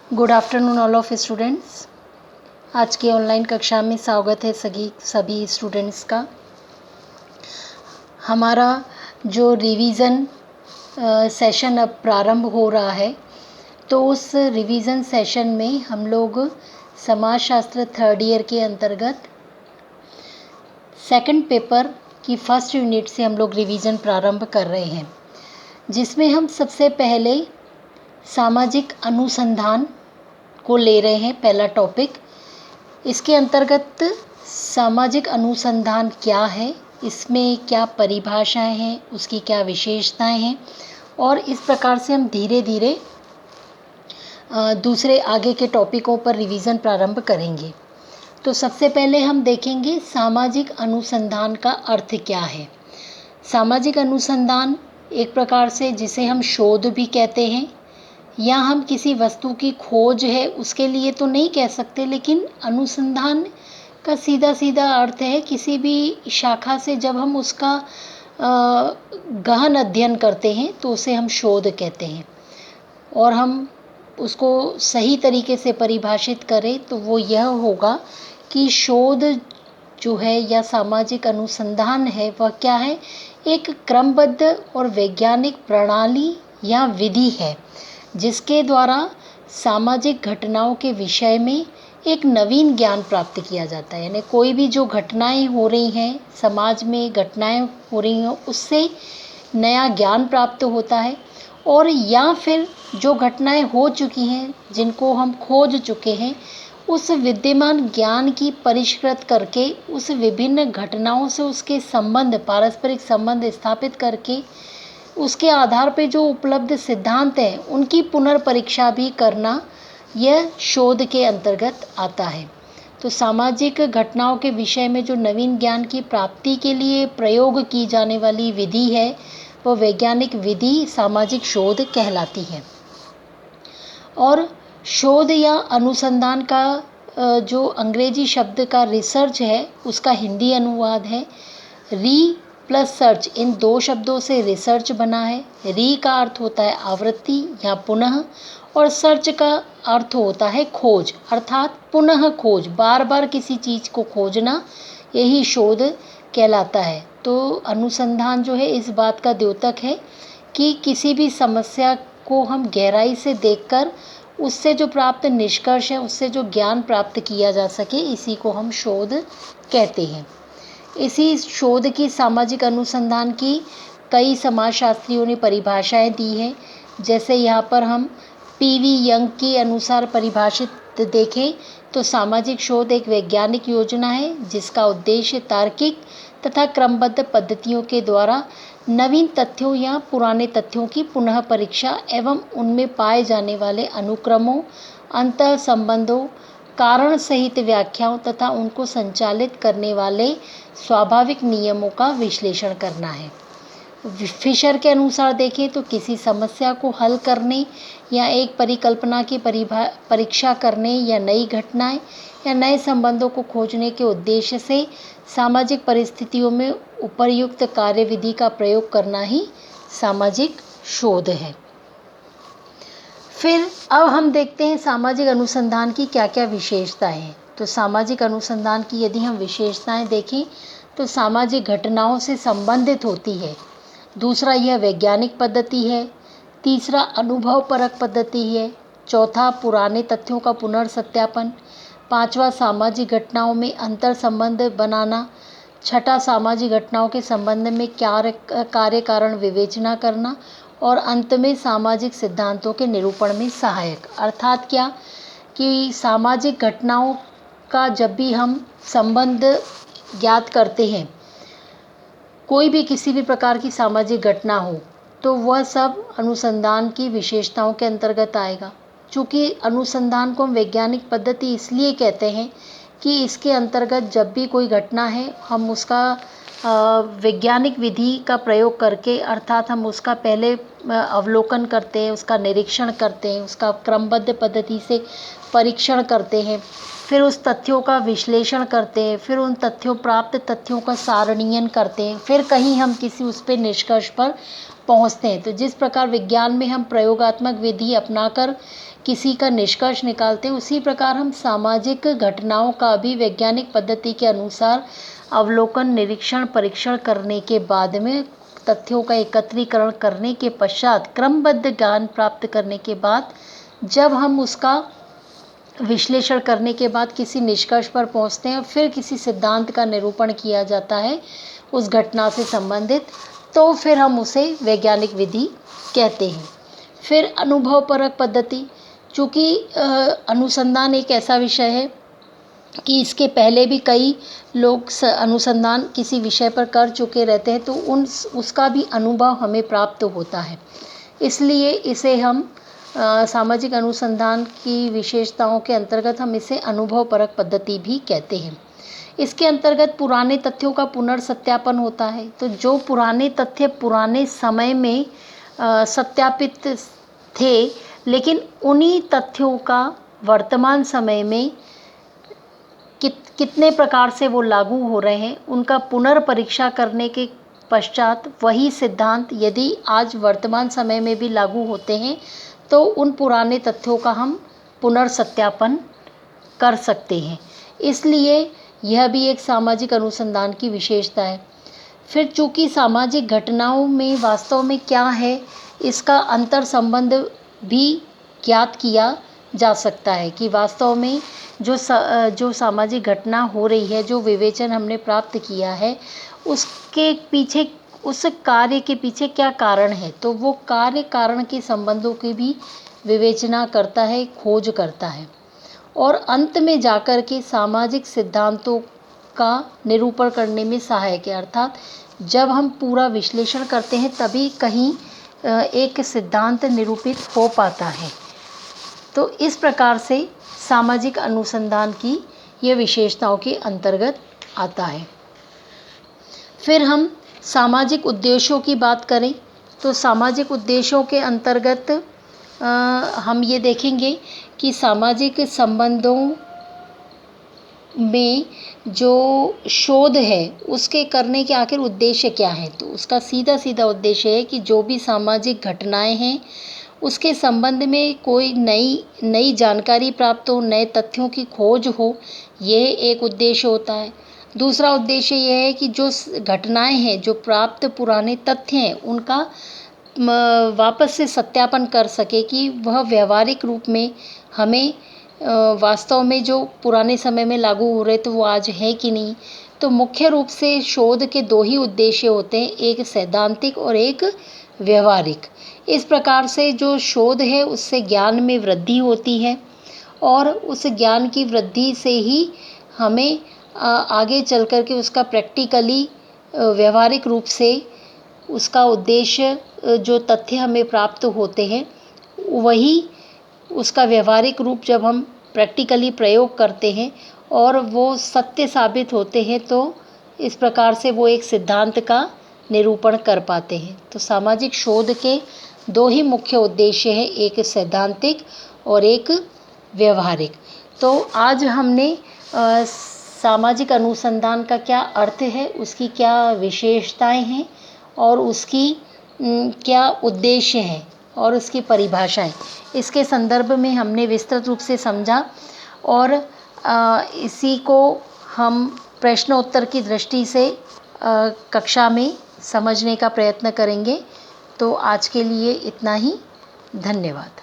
Good afternoon all of students. आज की online कक्षा में स्वागत है सभी स्टूडेंट्स का। हमारा जो रिवीज़न सेशन अब प्रारंभ हो रहा है, तो उस रिवीज़न सेशन में हम लोग समाजशास्त्र थर्ड ईयर के अंतर्गत सेकंड पेपर की फर्स्ट यूनिट से हम लोग रिवीज़न प्रारंभ कर रहे हैं, जिसमें हम सबसे पहले सामाजिक अनुसंधान को ले रहे हैं, पहला टॉपिक। इसके अंतर्गत सामाजिक अनुसंधान क्या है, इसमें क्या परिभाषाएं हैं, उसकी क्या विशेषताएं हैं, और इस प्रकार से हम धीरे धीरे दूसरे आगे के टॉपिकों पर रिवीजन प्रारंभ करेंगे। तो सबसे पहले हम देखेंगे सामाजिक अनुसंधान का अर्थ क्या है। सामाजिक अनुसंधान एक प्रकार से जिसे हम शोध भी कहते हैं, या हम किसी वस्तु की खोज है उसके लिए तो नहीं कह सकते, लेकिन अनुसंधान का सीधा सीधा अर्थ है किसी भी शाखा से जब हम उसका गहन अध्ययन करते हैं तो उसे हम शोध कहते हैं। और हम उसको सही तरीके से परिभाषित करें तो वो यह होगा कि शोध जो है या सामाजिक अनुसंधान है वह क्या है, एक क्रमबद्ध और वैज्ञानिक प्रणाली या विधि है जिसके द्वारा सामाजिक घटनाओं के विषय में एक नवीन ज्ञान प्राप्त किया जाता है। यानी कोई भी जो घटनाएं हो रही हैं, समाज में घटनाएं हो रही हैं, उससे नया ज्ञान प्राप्त होता है। और या फिर जो घटनाएं हो चुकी हैं, जिनको हम खोज चुके हैं, उस विद्यमान ज्ञान की परिष्कृत करके उस विभिन्न घटनाओं से उसके संबंध, पारस्परिक संबंध स्थापित करके उसके आधार पे जो उपलब्ध सिद्धांत हैं उनकी पुनर्परीक्षा भी करना यह शोध के अंतर्गत आता है। तो सामाजिक घटनाओं के विषय में जो नवीन ज्ञान की प्राप्ति के लिए प्रयोग की जाने वाली विधि है वो वैज्ञानिक विधि सामाजिक शोध कहलाती है। और शोध या अनुसंधान का जो अंग्रेजी शब्द का रिसर्च है उसका हिंदी अनुवाद है री प्लस सर्च। इन दो शब्दों से रिसर्च बना है। री का अर्थ होता है आवृत्ति या पुनः, और सर्च का अर्थ होता है खोज, अर्थात पुनः खोज, बार बार किसी चीज़ को खोजना, यही शोध कहलाता है। तो अनुसंधान जो है इस बात का द्योतक है कि किसी भी समस्या को हम गहराई से देखकर उससे जो प्राप्त निष्कर्ष है, उससे जो ज्ञान प्राप्त किया जा सके, इसी को हम शोध कहते हैं। इसी शोध की सामाजिक अनुसंधान की कई समाजशास्त्रियों ने परिभाषाएं दी हैं। जैसे यहाँ पर हम पीवी यंग के अनुसार परिभाषित देखें तो सामाजिक शोध एक वैज्ञानिक योजना है जिसका उद्देश्य तार्किक तथा क्रमबद्ध पद्धतियों के द्वारा नवीन तथ्यों या पुराने तथ्यों की पुनः परीक्षा एवं उनमें पाए जाने वाले अनुक्रमों, अंतर संबंधों, कारण सहित व्याख्याओं तथा उनको संचालित करने वाले स्वाभाविक नियमों का विश्लेषण करना है। फिशर के अनुसार देखें तो किसी समस्या को हल करने या एक परिकल्पना की परीक्षा करने या नई घटनाएं या नए संबंधों को खोजने के उद्देश्य से सामाजिक परिस्थितियों में उपर्युक्त कार्यविधि का प्रयोग करना ही सामाजिक शोध है। फिर अब हम देखते हैं सामाजिक अनुसंधान की क्या क्या विशेषताएं हैं। तो सामाजिक अनुसंधान की यदि हम विशेषताएं देखें तो सामाजिक घटनाओं से संबंधित होती है। दूसरा, यह वैज्ञानिक पद्धति है। तीसरा, अनुभव परक पद्धति है। चौथा, पुराने तथ्यों का पुनर्सत्यापन। पांचवा, सामाजिक घटनाओं में अंतर संबंध बनाना। छठा, सामाजिक घटनाओं के संबंध में कार्य कारण विवेचना करना। और अंत में सामाजिक सिद्धांतों के निरूपण में सहायक। अर्थात क्या कि सामाजिक घटनाओं का जब भी हम संबंध ज्ञात करते हैं, कोई भी किसी भी प्रकार की सामाजिक घटना हो, तो वह सब अनुसंधान की विशेषताओं के अंतर्गत आएगा। चूँकि अनुसंधान को हम वैज्ञानिक पद्धति इसलिए कहते हैं कि इसके अंतर्गत जब भी कोई घटना है हम उसका वैज्ञानिक विधि का प्रयोग करके, अर्थात हम उसका पहले अवलोकन करते हैं, उसका निरीक्षण करते हैं, उसका क्रमबद्ध पद्धति से परीक्षण करते हैं, फिर उस तथ्यों का विश्लेषण करते हैं, फिर उन प्राप्त तथ्यों का सारणीयन करते हैं, फिर कहीं हम किसी उस पे निष्कर्ष पर पहुंचते हैं। तो जिस प्रकार विज्ञान में हम प्रयोगात्मक विधि अपनाकर किसी का निष्कर्ष निकालते हैं, उसी प्रकार हम सामाजिक घटनाओं का भी वैज्ञानिक पद्धति के अनुसार अवलोकन, निरीक्षण, परीक्षण करने के बाद में तथ्यों का एकत्रीकरण करने के पश्चात, क्रमबद्ध ज्ञान प्राप्त करने के बाद, जब हम उसका विश्लेषण करने के बाद किसी निष्कर्ष पर पहुंचते हैं, फिर किसी सिद्धांत का निरूपण किया जाता है उस घटना से संबंधित, तो फिर हम उसे वैज्ञानिक विधि कहते हैं। फिर अनुभवपरक पद्धति, चूँकि अनुसंधान एक ऐसा विषय है कि इसके पहले भी कई लोग अनुसंधान किसी विषय पर कर चुके रहते हैं, तो उसका भी अनुभव हमें प्राप्त होता है। इसलिए इसे हम सामाजिक अनुसंधान की विशेषताओं के अंतर्गत हम इसे अनुभवपरक पद्धति भी कहते हैं। इसके अंतर्गत पुराने तथ्यों का पुनर्सत्यापन होता है। तो जो पुराने तथ्य पुराने समय में सत्यापित थे, लेकिन उन्हीं तथ्यों का वर्तमान समय में कितने प्रकार से वो लागू हो रहे हैं, उनका पुनर्परीक्षा करने के पश्चात वही सिद्धांत यदि आज वर्तमान समय में भी लागू होते हैं, तो उन पुराने तथ्यों का हम पुनर्सत्यापन कर सकते हैं। इसलिए यह भी एक सामाजिक अनुसंधान की विशेषता है। फिर चूँकि सामाजिक घटनाओं में वास्तव में क्या है, इसका अंतर संबंध भी ज्ञात किया जा सकता है कि वास्तव में जो सामाजिक घटना हो रही है, जो विवेचन हमने प्राप्त किया है, उसके पीछे, उस कार्य के पीछे क्या कारण है। तो वो कार्य कारण के संबंधों की भी विवेचना करता है, खोज करता है, और अंत में जाकर के सामाजिक सिद्धांतों का निरूपण करने में सहायक है। अर्थात जब हम पूरा विश्लेषण करते हैं, तभी कहीं एक सिद्धांत निरूपित हो पाता है। तो इस प्रकार से सामाजिक अनुसंधान की ये विशेषताओं के अंतर्गत आता है। फिर हम सामाजिक उद्देश्यों की बात करें, तो सामाजिक उद्देश्यों के अंतर्गत हम ये देखेंगे कि सामाजिक संबंधों में जो शोध है, उसके करने के आखिर उद्देश्य क्या है। तो उसका सीधा सीधा उद्देश्य है कि जो भी सामाजिक घटनाएं हैं, उसके संबंध में कोई नई जानकारी प्राप्त हो, नए तथ्यों की खोज हो, यह एक उद्देश्य होता है। दूसरा उद्देश्य यह है कि जो घटनाएं हैं, जो प्राप्त पुराने तथ्य हैं, उनका वापस से सत्यापन कर सके कि वह व्यवहारिक रूप में हमें वास्तव में जो पुराने समय में लागू हो रहे थे वो आज है कि नहीं। तो मुख्य रूप से शोध के दो ही उद्देश्य होते हैं, एक सैद्धांतिक और एक व्यवहारिक। इस प्रकार से जो शोध है, उससे ज्ञान में वृद्धि होती है, और उस ज्ञान की वृद्धि से ही हमें आगे चल कर के उसका प्रैक्टिकली व्यवहारिक रूप से उसका उद्देश्य, जो तथ्य हमें प्राप्त होते हैं, वही उसका व्यवहारिक रूप जब हम प्रैक्टिकली प्रयोग करते हैं और वो सत्य साबित होते हैं, तो इस प्रकार से वो एक सिद्धांत का निरूपण कर पाते हैं। तो सामाजिक शोध के दो ही मुख्य उद्देश्य हैं, एक सैद्धांतिक और एक व्यवहारिक। तो आज हमने सामाजिक अनुसंधान का क्या अर्थ है, उसकी क्या विशेषताएं हैं, और उसकी क्या उद्देश्य है, और उसकी परिभाषाएं, इसके संदर्भ में हमने विस्तृत रूप से समझा, और इसी को हम प्रश्नोत्तर की दृष्टि से कक्षा में समझने का प्रयत्न करेंगे। तो आज के लिए इतना ही। धन्यवाद।